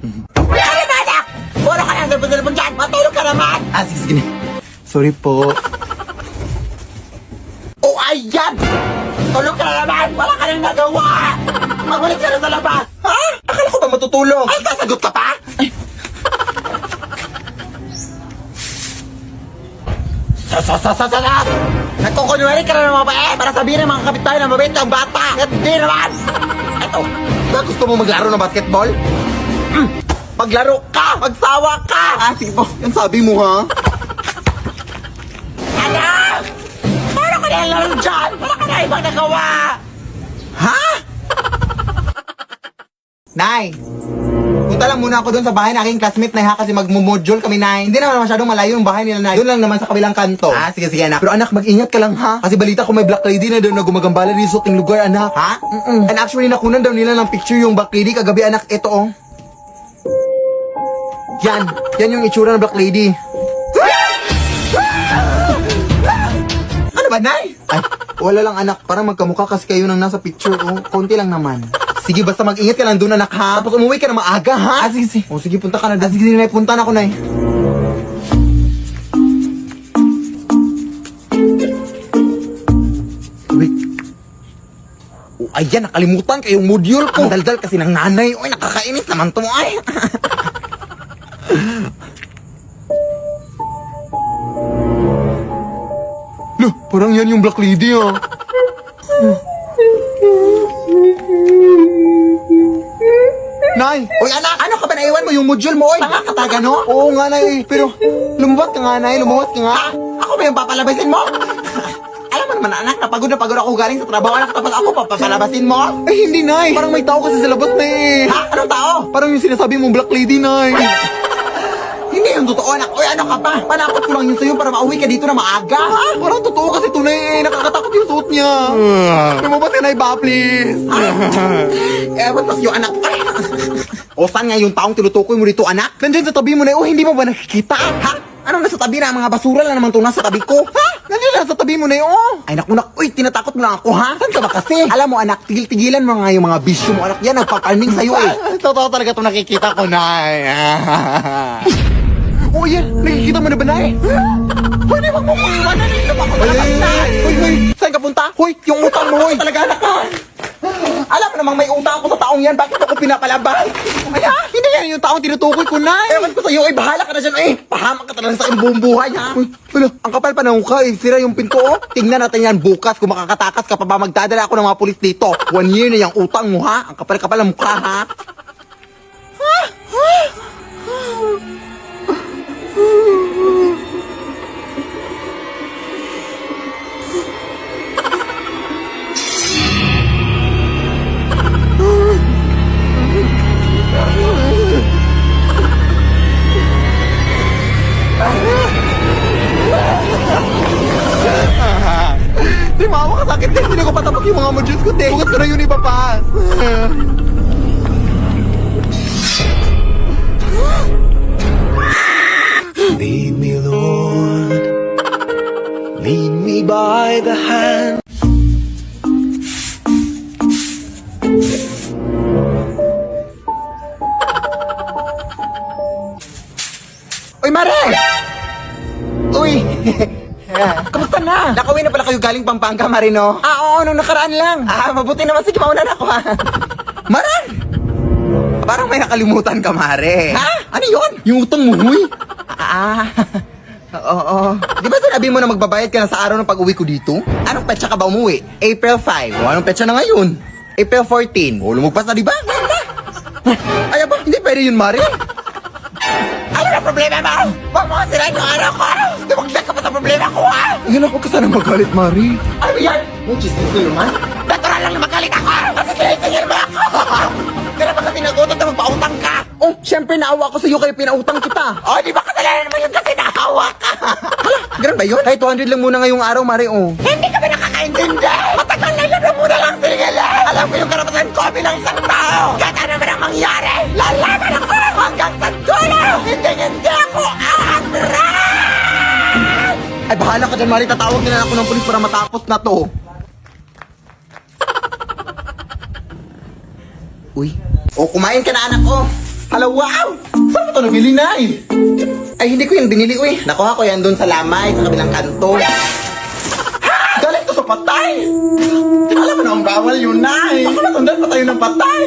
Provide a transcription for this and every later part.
Ano ba, anak? Puro ka lang cellphone dyan. Matulog ka naman. Sige. Sorry po. Oh, ayan! Tulog ka na naman! Wala ka nang nagawa! Magulit ka na sa labas! Ha? Akala ko ba matutulog? Ay, sasagot ka pa? Ay. Sasasasasas! Nagkukunwari ka na ng mabait para sabihin ng mga kapitbahay na mabait ang bata! At di naman! Ito, ba gusto mo maglaro ng basketball? Maglaro ka! Magsawa ka! Sige po. Yan sabi mo, ha? Anak! Paano ka nalang dyan? Wala ka na ibang nagawa! Ha? Nay! Punta lang muna ako doon sa bahay ng aking classmate, Nay, ha? Kasi magmumodule kami, Nay. Hindi naman masyadong malayo yung bahay nila, Nay. Doon lang naman sa kabilang kanto. Sige, anak. Pero anak, mag-ingat ka lang, ha? Kasi balita ko may black lady na doon na gumagambala din sa ating lugar, anak. Ha? And actually, nakunan daw nila ng picture yung black lady kagabi, anak. Ito, oh. Yan yung itsura ng black lady. Ano ba, Nay? Ay, wala lang, anak. Parang magkamukha kasi kayo nang nasa picture, oh. Konti lang naman. Sige, basta mag-ingat ka lang doon, anak, ha? Tapos umuwi ka na maaga, ha? Sige. O, sige, punta ka na. Sige, Nay, punta na ako, Nay. Wait. Oh, ayan, nakalimutan kayong module ko. Ang daldal kasi ng nanay. Uy, nakakainis naman to, ay. Loh, parang yan yung black lady, ah. Nay! Uy, anak! Ano ka ba naiwan mo yung module mo, oy? Pangakataga, no? Oo nga, Nay. Pero, lumabas ka nga, Nay. Lumabas ka nga. Ha? Ako ba yung papalabasin mo? Alam mo naman, anak, napagod na pagod ako galing sa trabaho, anak, tapos ako papalabasin mo? Ay, hindi, Nay. Parang may tao kasi sa labas, Nay. Ha? Anong tao? Parang yung sinasabi mong black lady, Nay. Hindi yung totoo, anak. Uy, ano ka pa? Panakot ko lang yun sa'yo para mauwi ka dito na maaga. Ah, parang totoo kasi tunay, eh. Nakakatakot yung suot niya. Lumabas ka, Nay, ba, please? Ewan tas yung anak. Ay. O, saan nga yung taong tinutukoy mo dito, anak? Nandyan sa tabi mo, Nay. Oh, hindi mo ba nakikita? Ha? Anong nasa tabi na? Mga basura lang naman itong nasa tabi ko. Ha? Nandyan lang sa tabi mo, Nay. Oh. Ay, naku, uy, tinatakot mo lang ako, ha? Saan ka ba kasi? Alam mo, anak, tigil-tigilan mo nga yung mga bisyo mo, anak. Yan, nagpakalming sa'yo, eh. Totoo talaga itong nakikita ko, Nay. Oh, yan. Nakikita mo na ba, Nay? Pwede bang mo iwanan dito pa ako Hoy. Saan ka punta? Hoy, yung utang mo, hoy. Talaga, anak, ha? Alam mo namang may utang ako sa taong yan. Bakit ako pinapalabas? Ay, hindi yan yung taong tinutukoy ko, Nay. Ewan ko sa'yo, eh, bahala ka na dyan, eh. Pahamak ka talaga sa aking buong buhay, ha? Uy, wala. Ang kapal pa ng mukha, eh. Sira yung pinto, oh. Tingnan natin yan bukas kung makakatakas ka pa ba magdadala ako ng mga pulis dito. 1 year na yung utang mo, ha? Ang kapal-kapal ng mukha, ha? Di maawa ka sakit din. Hindi ko patapos yung mga modules ko, te. Bukas ko na yun ipapas. Lead me, Lord, lead me by the hand. Uy, Mare! Uy! Kamusta na? Nakauwi na pala kayo galing Pampanga, Mare, no? Oo, nung nakaraan lang. Mabuti naman. Sige, mauna na ako, ha? Mare! Parang may nakalimutan ka, Mare. Ha? Ano yun? Yung utang mo, huy. Oo. Di ba sinabi mo na magbabayad ka na sa araw ng pag-uwi ko dito? Anong petsa ka ba umuwi? April 5. O, anong petsa na ngayon? April 14. O, lumagpas na, di ba? Ganda! Ay, ba? Hindi pwede yun, Mare. Ano na problema mo? Huwag mo kasirain yung araw ko! Tumagdag ka pa sa problema ko, ha? Yan ako ka sana magalit, Mari. Ano ba yan? May chismis ko naman? Natural lang na magalit ako! Kasi sinisingil mo ako! Kaya ba kasi nagutot na magpautang ka? Oh, syempre naawa ko sa'yo kaya pinautang kita. Oh, di ba kasalanan naman yun kasi nakawa ka? Hala, ganun ba yun? Ay, 200 lang muna ngayong araw, Mari, oh. Hindi ka ba nakakaintindi? Matagal na lang na muna lang singilan! Alam ko yung karapatan ko bilang isang tao! Kahit ano man ang mangyari, lalaban ako hanggang sa dulo! Hindi ako aatras! Ay, bahala ka dyan, Mari. Tatawag nila ako ng polis para matapos na to. Uy. O, kumain ka na, anak ko. Hala, wow! Saan mo ito nabili, Nay? Ay, hindi ko yan binili, uy. Nakuha ko yan doon sa lamay, sa kabilang kanto. Galing to sa patay! Alam mo na ang bawal yun, Nay. Baka masundan pa tayo ng patay.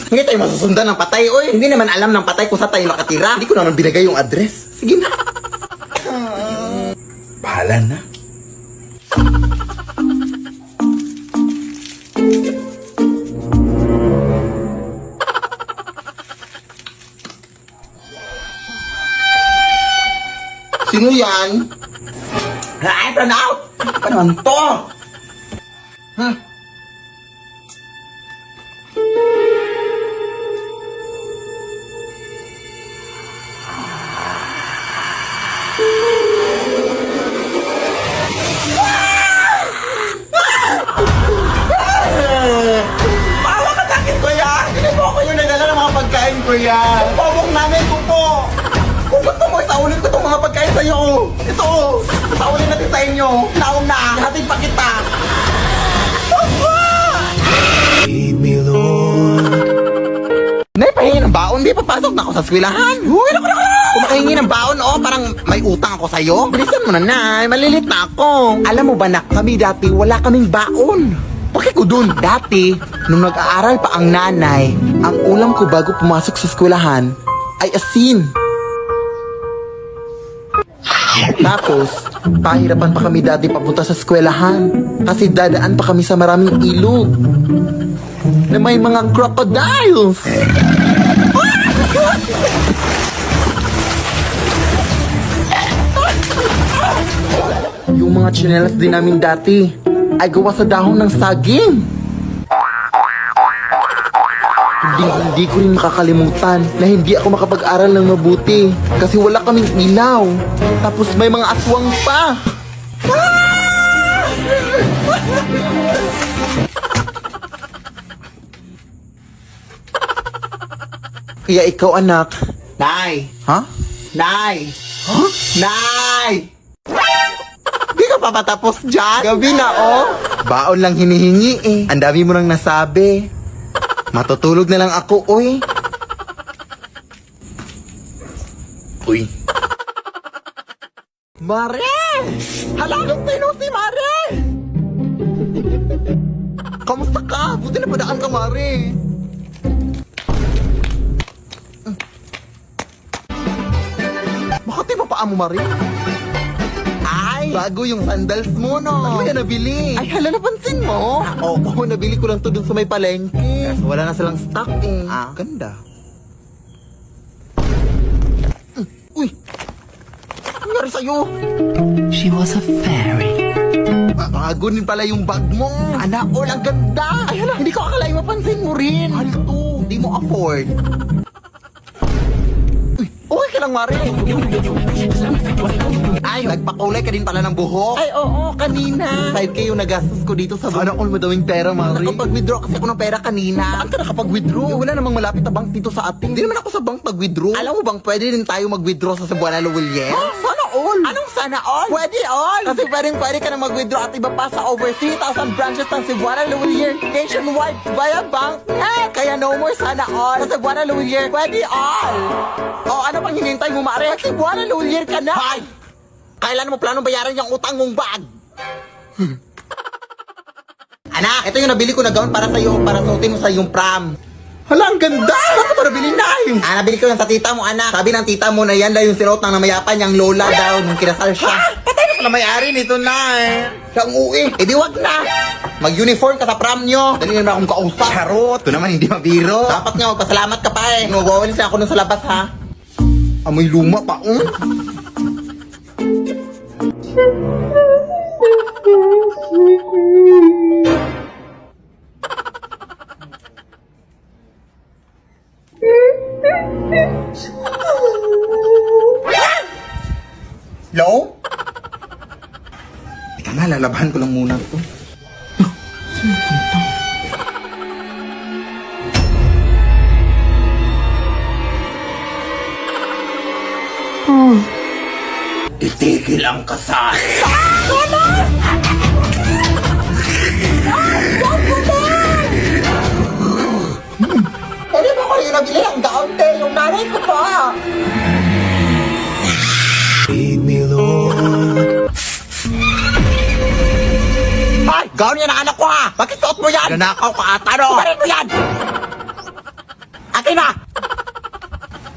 Hindi tayo masusundan ng patay, uy. Hindi naman alam ng patay kung saan tayo nakatira. Hindi ko naman binigay yung address. Sige na. Bahala na. Sino yan? Ay, Pranaw! Ano naman to? Hmm. Maawa ka sa akin, kuya! Hindi po ako yung nagdala ng mga pagkain, kuya! Pobok namin po po! Kung gusto mo, isaulin ko itong mga pagkain sa'yo. Ito, isaulin natin sa inyo. Naong na, hatid pa kita. Lead me, Lord. Nay, pahingi ng baon. Di papasok na ako sa eskwelahan. Uy, naku. Kumakahingi ng baon, parang may utang ako sa'yo. Bilisan mo na, Nay. Malilit na ako. Alam mo ba, nak, kami dati wala kaming baon. Bakit ko dun? Dati, nung nag-aaral pa ang nanay, ang ulam ko bago pumasok sa eskwelahan ay asin. Tapos, pahirapan pa kami dati papunta sa eskwelahan kasi dadaan pa kami sa maraming ilog na may mga crocodiles. Yung mga tsinelas din namin dati ay gawa sa dahon ng saging. Hindi ko rin makakalimutan na hindi ako makapag-aral ng mabuti kasi wala kaming ilaw. Tapos may mga aswang pa. Kaya ikaw, anak. Nay! Ha? Nay! Huh? Nay! Di ka pa patapos dyan? Gabi na, oh! Baon lang hinihingi eh. Ang dami mo nang nasabi. Matutulog na lang ako, uy. Uy. Mare! Halagang tino si Mare! Kamusta ka? Buti na padaan ka, Mare. Bakit mo paa mo, Mare? Ay, bago yung sandals mo, no? Ano yan nabili? Ay, hala, napansin mo? Oo, nabili ko lang to dun sa may palengke. Kasi wala na silang stock eh. Ganda. Uy! Ano nangyari sa'yo? She was a fairy. Bago din pala yung bag mo. Sana all, ang ganda. Ay, hala, hindi ko akalain mapansin mo rin. Halto, hindi mo afford. Uy, okay ka lang, Mare. Ay, nagpakulay ka din pala ng buhok. Ay, oo, kanina. 5K yung nagastos ko dito sa Sana all madawing pera, Mare. Nakapag-withdraw kasi ako ng pera kanina. Saan ka nakapag-withdraw? Wala namang malapit na bank dito sa atin. Hindi naman ako sa bank nag-withdraw. Alam mo bang pwede din tayo mag-withdraw sa Cebuana Luwilier? Sana all. Anong sana all? Pwede all. Kasi pwede ka na mag-withdraw at iba pa sa over 3,000 branches ng Cebuana Luwilier nationwide via bank. Kaya no more sana all. Sa Cebuana Luwilier, pwede all. O, ano pang hinihintay mo, Mare? Cebuana Luwilier ka na. Hay! Kailan mo planong bayaran yung utang mong bag? Anak, ito yung nabili ko na gown para sa'yo, para suotin mo sa iyong prom. Hala, ang ganda! Saan ko ito nabili na eh? Nabili ko yan sa tita mo, anak. Sabi ng tita mo na yan daw yung sinuot ng namayapan niyang lola daw nung kinasal siya. Patay na pala may-ari nito na eh. Siya ang uwi. Eh di wag na. Mag-uniform ka sa prom nyo. Dali naman akong kausap. Charot. Ito naman hindi mabiro. Dapat nga magpasalamat ka pa eh. Nagwawalis na ako nun sa labas ha. Amoy luma pa, Hello? Teka nga, lalabahan ko lang muna ito. Itigil ang kasal. Pwede ba kayo nabili ang gaon, te. Yung nanay ko pa. Lead me, Lord. Ay! Gaon yan ang anak ko, ha? Bakit suot mo yan? Nanakaw ka ata, no? Ibarin mo yan! Akin na!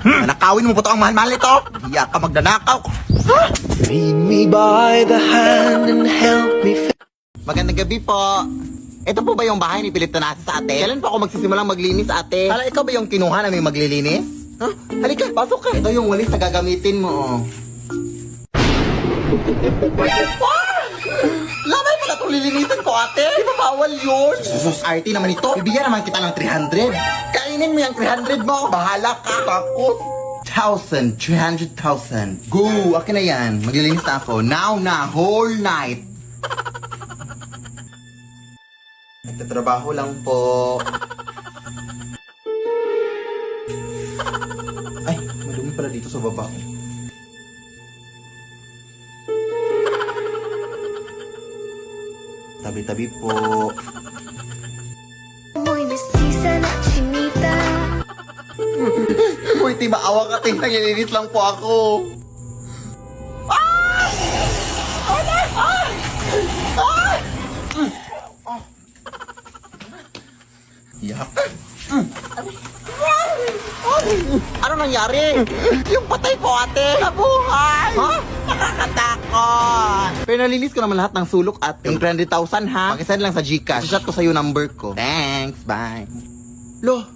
Nanakawin mo po ito ang mahal-mahal nito. Hiya ka magdanakaw. Lead me by the hand and help me. Magandang gabi po. Ito po ba yung bahay ni Pilip Tanasa sa ate? Kailan po ako magsisimulang maglinis, ate? Hala, ikaw ba yung kinuha na may maglilinis? Ha? Halika, pasok ka. Ito yung walis na gagamitin mo, oh. Lamay pala itong lilinisin ko, ate. Di ba bawal yun? Sus, RT naman ito. Bibigyan naman kita ng 300. Kainin mo yung 300 mo. Bahala ka. Takot. 300,000. Go! Akin na yan. Maglilinis na ako. Now na. Whole night. Nagtatrabaho lang po. Ay, madumi pala dito sa baba. Tabi-tabi po. Muy mestiza na chinita. Uy, di maawa ka, ting. Naglilinis lang po ako. Ah! Ano? Ah! Ah! Yak. Ano nangyari? Yung patay ko, ate. Nabuhay. Ha? Nakakatakot. Pero nalinis ko naman lahat ng sulok, ate. Yung 300,000, ha? Pakisend lang sa Gcash. Chat ko sa'yo number ko. Thanks, bye. Lo,